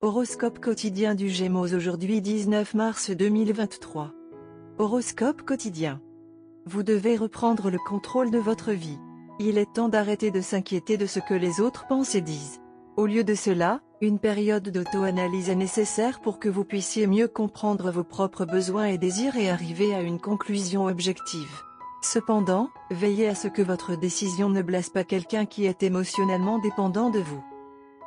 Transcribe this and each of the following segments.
Horoscope quotidien du Gémeaux aujourd'hui 19 mars 2023. Horoscope quotidien. Vous devez reprendre le contrôle de votre vie. Il est temps d'arrêter de s'inquiéter de ce que les autres pensent et disent. Au lieu de cela, une période d'auto-analyse est nécessaire pour que vous puissiez mieux comprendre vos propres besoins et désirs et arriver à une conclusion objective. Cependant, veillez à ce que votre décision ne blesse pas quelqu'un qui est émotionnellement dépendant de vous.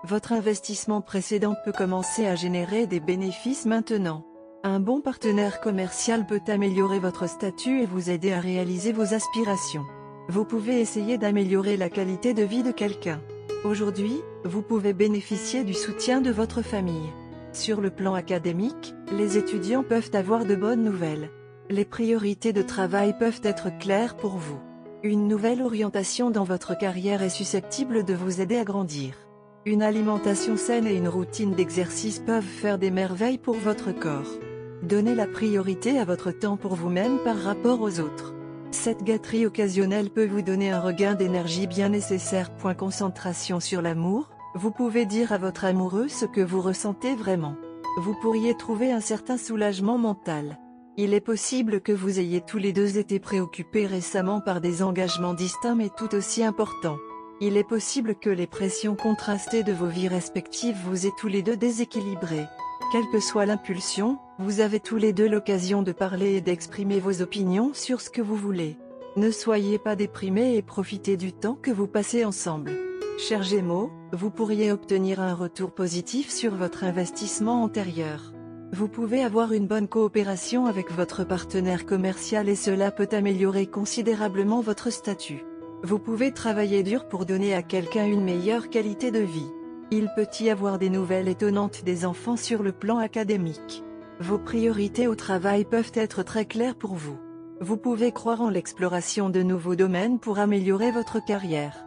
Votre investissement précédent peut commencer à générer des bénéfices maintenant. Un bon partenaire commercial peut améliorer votre statut et vous aider à réaliser vos aspirations. Vous pouvez essayer d'améliorer la qualité de vie de quelqu'un. Aujourd'hui, vous pouvez bénéficier du soutien de votre famille. Sur le plan académique, les étudiants peuvent avoir de bonnes nouvelles. Les priorités de travail peuvent être claires pour vous. Une nouvelle orientation dans votre carrière est susceptible de vous aider à grandir. Une alimentation saine et une routine d'exercice peuvent faire des merveilles pour votre corps. Donnez la priorité à votre temps pour vous-même par rapport aux autres. Cette gâterie occasionnelle peut vous donner un regain d'énergie bien nécessaire. Concentration sur l'amour, vous pouvez dire à votre amoureux ce que vous ressentez vraiment. Vous pourriez trouver un certain soulagement mental. Il est possible que vous ayez tous les deux été préoccupés récemment par des engagements distincts mais tout aussi importants. Il est possible que les pressions contrastées de vos vies respectives vous aient tous les deux déséquilibrés. Quelle que soit l'impulsion, vous avez tous les deux l'occasion de parler et d'exprimer vos opinions sur ce que vous voulez. Ne soyez pas déprimés et profitez du temps que vous passez ensemble. Chers Gémeaux, vous pourriez obtenir un retour positif sur votre investissement antérieur. Vous pouvez avoir une bonne coopération avec votre partenaire commercial et cela peut améliorer considérablement votre statut. Vous pouvez travailler dur pour donner à quelqu'un une meilleure qualité de vie. Il peut y avoir des nouvelles étonnantes des enfants sur le plan académique. Vos priorités au travail peuvent être très claires pour vous. Vous pouvez croire en l'exploration de nouveaux domaines pour améliorer votre carrière.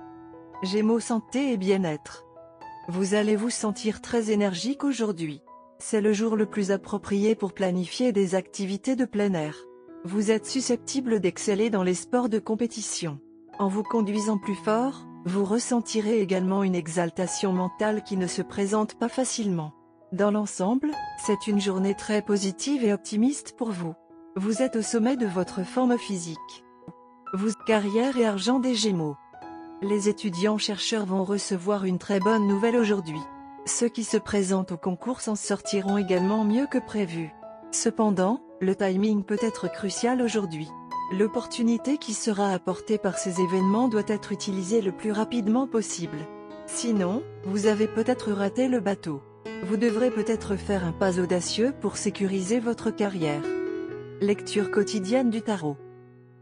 Gémeaux santé et bien-être. Vous allez vous sentir très énergique aujourd'hui. C'est le jour le plus approprié pour planifier des activités de plein air. Vous êtes susceptible d'exceller dans les sports de compétition. En vous conduisant plus fort, vous ressentirez également une exaltation mentale qui ne se présente pas facilement. Dans l'ensemble, c'est une journée très positive et optimiste pour vous. Vous êtes au sommet de votre forme physique. Carrière et argent des Gémeaux. Les étudiants chercheurs vont recevoir une très bonne nouvelle aujourd'hui. Ceux qui se présentent au concours s'en sortiront également mieux que prévu. Cependant, le timing peut être crucial aujourd'hui. L'opportunité qui sera apportée par ces événements doit être utilisée le plus rapidement possible. Sinon, vous avez peut-être raté le bateau. Vous devrez peut-être faire un pas audacieux pour sécuriser votre carrière. Lecture quotidienne du tarot.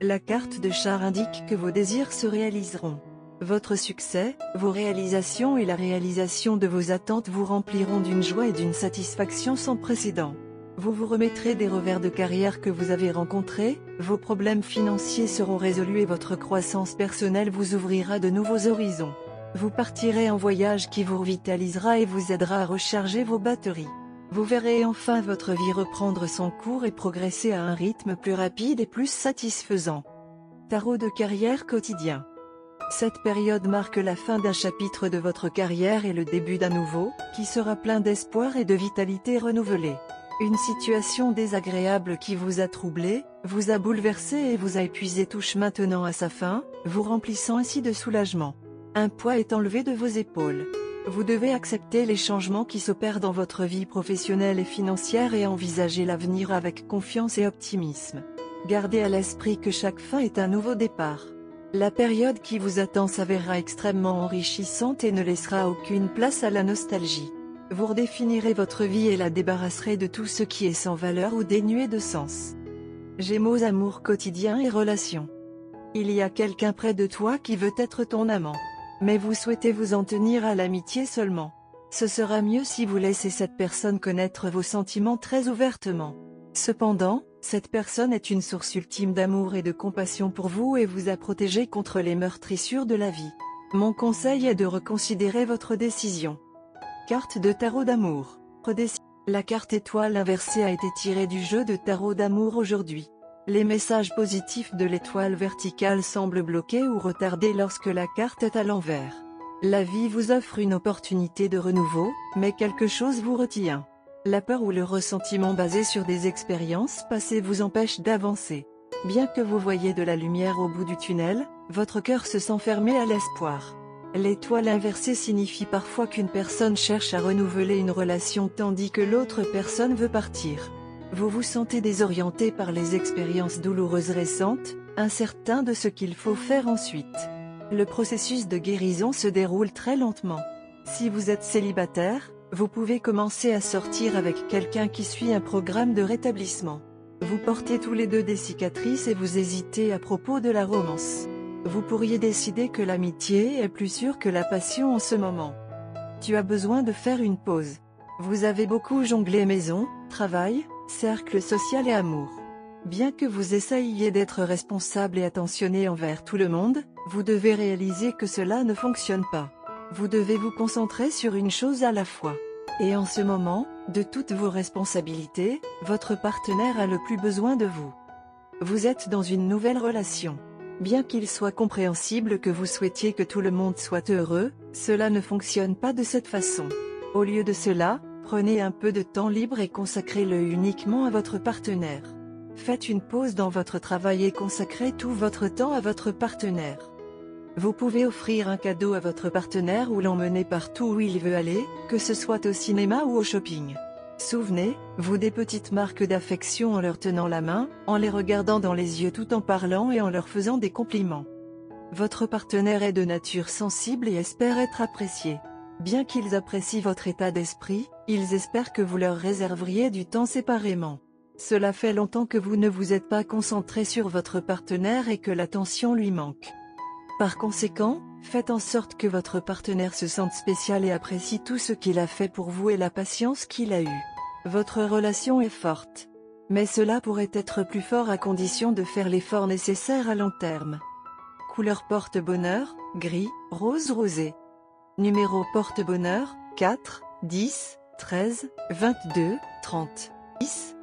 La carte de char indique que vos désirs se réaliseront. Votre succès, vos réalisations et la réalisation de vos attentes vous rempliront d'une joie et d'une satisfaction sans précédent. Vous vous remettrez des revers de carrière que vous avez rencontrés, vos problèmes financiers seront résolus et votre croissance personnelle vous ouvrira de nouveaux horizons. Vous partirez en voyage qui vous revitalisera et vous aidera à recharger vos batteries. Vous verrez enfin votre vie reprendre son cours et progresser à un rythme plus rapide et plus satisfaisant. Tarot de carrière quotidien. Cette période marque la fin d'un chapitre de votre carrière et le début d'un nouveau, qui sera plein d'espoir et de vitalité renouvelée. Une situation désagréable qui vous a troublé, vous a bouleversé et vous a épuisé touche maintenant à sa fin, vous remplissant ainsi de soulagement. Un poids est enlevé de vos épaules. Vous devez accepter les changements qui s'opèrent dans votre vie professionnelle et financière et envisager l'avenir avec confiance et optimisme. Gardez à l'esprit que chaque fin est un nouveau départ. La période qui vous attend s'avérera extrêmement enrichissante et ne laissera aucune place à la nostalgie. Vous redéfinirez votre vie et la débarrasserez de tout ce qui est sans valeur ou dénué de sens. Gémeaux amour quotidien et relations. Il y a quelqu'un près de toi qui veut être ton amant. Mais vous souhaitez vous en tenir à l'amitié seulement. Ce sera mieux si vous laissez cette personne connaître vos sentiments très ouvertement. Cependant, cette personne est une source ultime d'amour et de compassion pour vous et vous a protégé contre les meurtrissures de la vie. Mon conseil est de reconsidérer votre décision. Carte de tarot d'amour. La carte étoile inversée a été tirée du jeu de tarot d'amour aujourd'hui. Les messages positifs de l'étoile verticale semblent bloqués ou retardés lorsque la carte est à l'envers. La vie vous offre une opportunité de renouveau, mais quelque chose vous retient. La peur ou le ressentiment basé sur des expériences passées vous empêche d'avancer. Bien que vous voyez de la lumière au bout du tunnel, votre cœur se sent fermé à l'espoir. L'étoile inversée signifie parfois qu'une personne cherche à renouveler une relation tandis que l'autre personne veut partir. Vous vous sentez désorienté par les expériences douloureuses récentes, incertain de ce qu'il faut faire ensuite. Le processus de guérison se déroule très lentement. Si vous êtes célibataire, vous pouvez commencer à sortir avec quelqu'un qui suit un programme de rétablissement. Vous portez tous les deux des cicatrices et vous hésitez à propos de la romance. Vous pourriez décider que l'amitié est plus sûre que la passion en ce moment. Tu as besoin de faire une pause. Vous avez beaucoup jonglé maison, travail, cercle social et amour. Bien que vous essayiez d'être responsable et attentionné envers tout le monde, vous devez réaliser que cela ne fonctionne pas. Vous devez vous concentrer sur une chose à la fois. Et en ce moment, de toutes vos responsabilités, votre partenaire a le plus besoin de vous. Vous êtes dans une nouvelle relation. Bien qu'il soit compréhensible que vous souhaitiez que tout le monde soit heureux, cela ne fonctionne pas de cette façon. Au lieu de cela, prenez un peu de temps libre et consacrez-le uniquement à votre partenaire. Faites une pause dans votre travail et consacrez tout votre temps à votre partenaire. Vous pouvez offrir un cadeau à votre partenaire ou l'emmener partout où il veut aller, que ce soit au cinéma ou au shopping. Souvenez-vous des petites marques d'affection en leur tenant la main, en les regardant dans les yeux tout en parlant et en leur faisant des compliments. Votre partenaire est de nature sensible et espère être apprécié. Bien qu'ils apprécient votre état d'esprit, ils espèrent que vous leur réserveriez du temps séparément. Cela fait longtemps que vous ne vous êtes pas concentré sur votre partenaire et que l'attention lui manque. Par conséquent, faites en sorte que votre partenaire se sente spécial et apprécie tout ce qu'il a fait pour vous et la patience qu'il a eue. Votre relation est forte. Mais cela pourrait être plus fort à condition de faire l'effort nécessaire à long terme. Couleur porte-bonheur, gris, rose rosé. Numéro porte-bonheur, 4, 10, 13, 22, 30. 10.